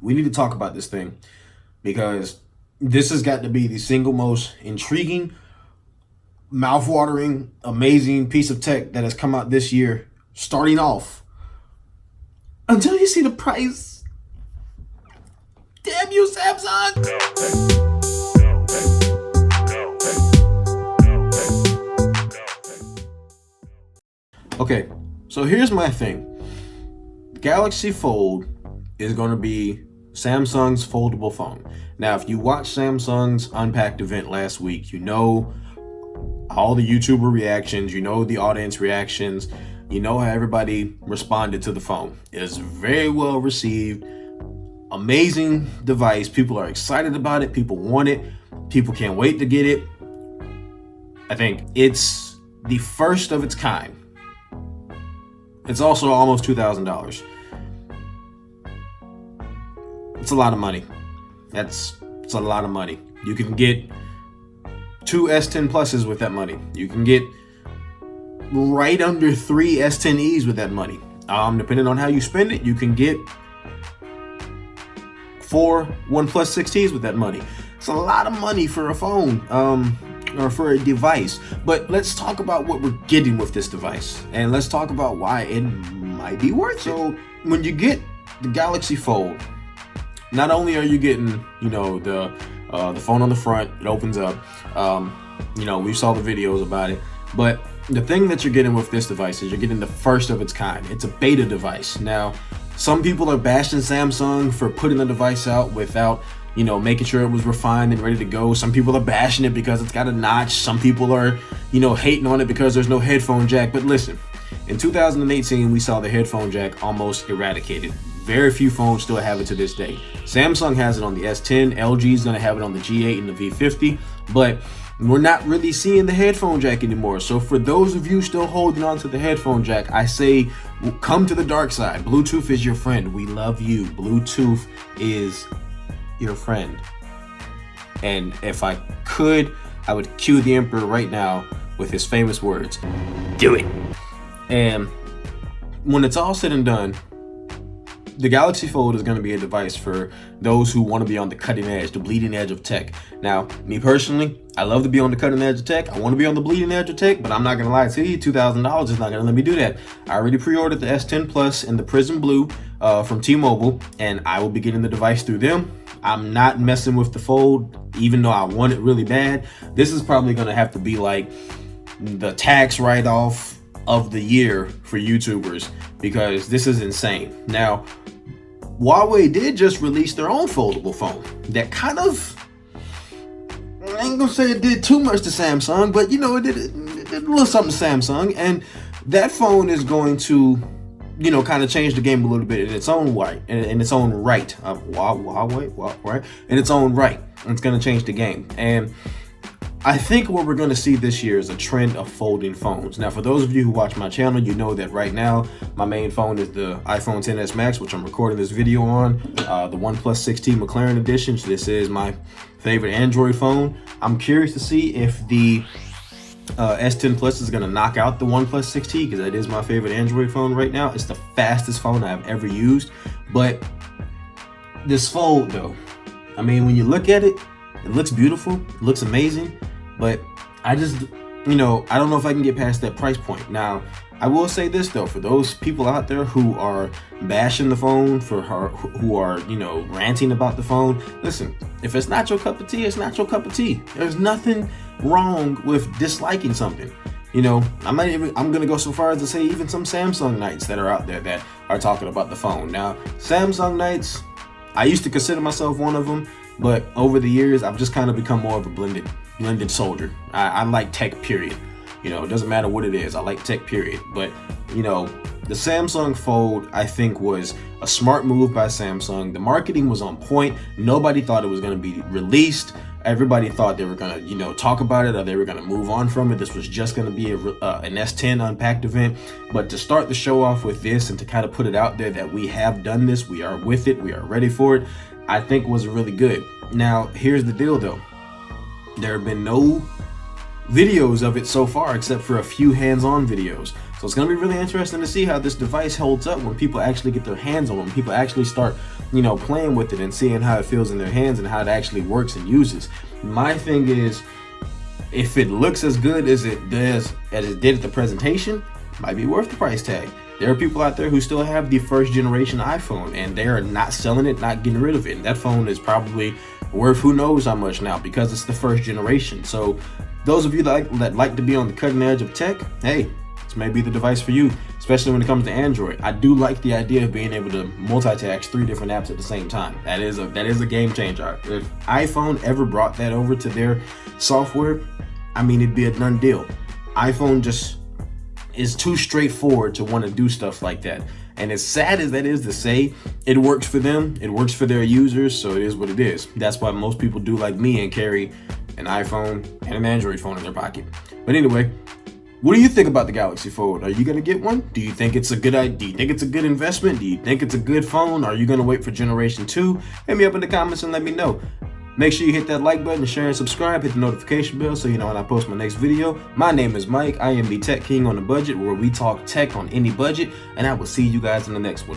we need to talk about this thing because this has got to be the single most intriguing, mouth-watering, amazing piece of tech that has come out this year, starting off. Until you see the price. Damn you, Samsung! Okay, so here's my thing. Galaxy Fold is going to be Samsung's foldable phone. Now, if you watched Samsung's Unpacked event last week, you know all the YouTuber reactions, you know the audience reactions, you know how everybody responded to the phone. It's very well received, amazing device. People are excited about it. People want it. People can't wait to get it. I think it's the first of its kind. It's also almost $2,000. It's a lot of money. It's a lot of money. You can get two S10 Pluses with that money. You can get right under 3 S10Es with that money. Depending on how you spend it, you can get 4 OnePlus 6Ts with that money. It's a lot of money for a phone. Or for a device. But let's talk about what we're getting with this device, and let's talk about why it might be worth it. So when you get the Galaxy Fold, not only are you getting, the phone on the front, it opens up, we saw the videos about it, but the thing that you're getting with this device is you're getting the first of its kind. It's a beta device. Now, some people are bashing Samsung for putting the device out without making sure it was refined and ready to go. Some people are bashing it because it's got a notch. Some people are, hating on it because there's no headphone jack. But listen, in 2018, we saw the headphone jack almost eradicated. Very few phones still have it to this day. Samsung has it on the S10. LG is going to have it on the G8 and the V50. But we're not really seeing the headphone jack anymore. So for those of you still holding on to the headphone jack, I say come to the dark side. Bluetooth is your friend. We love you. Bluetooth is your friend. And if I could, I would cue the emperor right now with his famous words. Do it. And when it's all said and done, the Galaxy Fold is going to be a device for those who want to be on the cutting edge, the bleeding edge of tech. Now, me personally, I love to be on the cutting edge of tech. I want to be on the bleeding edge of tech, but I'm not going to lie to you, $2,000 is not going to let me do that. I already pre-ordered the S10 Plus in the Prism Blue from T-Mobile, and I will be getting the device through them. I'm not messing with the Fold, even though I want it really bad. This is probably going to have to be like the tax write-off of the year for YouTubers, because this is insane. Now, Huawei did just release their own foldable phone that kind of, I ain't gonna say it did too much to Samsung, but it did a little something to Samsung, and that phone is going to kind of change the game a little bit in its own right, in its own right. Huawei, right? In its own right, it's going to change the game. And I think what we're going to see this year is a trend of folding phones. Now, for those of you who watch my channel, you know that right now my main phone is the iPhone XS Max, which I'm recording this video on, the OnePlus 6T McLaren edition. So this is my favorite Android phone. I'm curious to see if the S10 Plus is going to knock out the OnePlus 6T, because that is my favorite Android phone right now. It's the fastest phone I've ever used. But this Fold, though, I mean, when you look at it, it looks beautiful, it looks amazing, but I just, I don't know if I can get past that price point. Now, I will say this, though, for those people out there who are bashing the phone, who are, ranting about the phone, listen, if it's not your cup of tea, it's not your cup of tea. There's nothing wrong with disliking something. I'm gonna go so far as to say even some Samsung Knights that are out there that are talking about the phone. Now, Samsung Knights, I used to consider myself one of them, but over the years, I've just kind of become more of a blended soldier. I like tech, period. It doesn't matter what it is. I like tech, period. But, the Samsung Fold, I think, was a smart move by Samsung. The marketing was on point. Nobody thought it was going to be released. Everybody thought they were going to, talk about it, or they were going to move on from it. This was just going to be an S10 Unpacked event. But to start the show off with this and to kind of put it out there that we have done this, we are with it, we are ready for it, I think was really good. Now, here's the deal, though. There have been no videos of it so far except for a few hands-on videos. So it's going to be really interesting to see how this device holds up when people actually get their hands on it, when people actually start, playing with it and seeing how it feels in their hands and how it actually works and uses. My thing is, if it looks as good as it did at the presentation, it might be worth the price tag. There are people out there who still have the first generation iPhone and they are not selling it, not getting rid of it. And that phone is probably worth who knows how much now because it's the first generation. So those of you that like to be on the cutting edge of tech, hey, this may be the device for you, especially when it comes to Android. I do like the idea of being able to multitask 3 different apps at the same time. That is a game changer. If iPhone ever brought that over to their software, it'd be a done deal. iPhone just is too straightforward to want to do stuff like that. And as sad as that is to say, it works for them, it works for their users, so it is what it is. That's why most people do like me and carry an iPhone and an Android phone in their pocket. But anyway, what do you think about the Galaxy Fold? Are you going to get one? Do you think it's a good idea? Do you think it's a good investment? Do you think it's a good phone? Are you going to wait for Generation 2? Hit me up in the comments and let me know. Make sure you hit that like button, share and subscribe, hit the notification bell so you know when I post my next video. My name is Mike. I am the Tech King on a Budget, where we talk tech on any budget, and I will see you guys in the next one.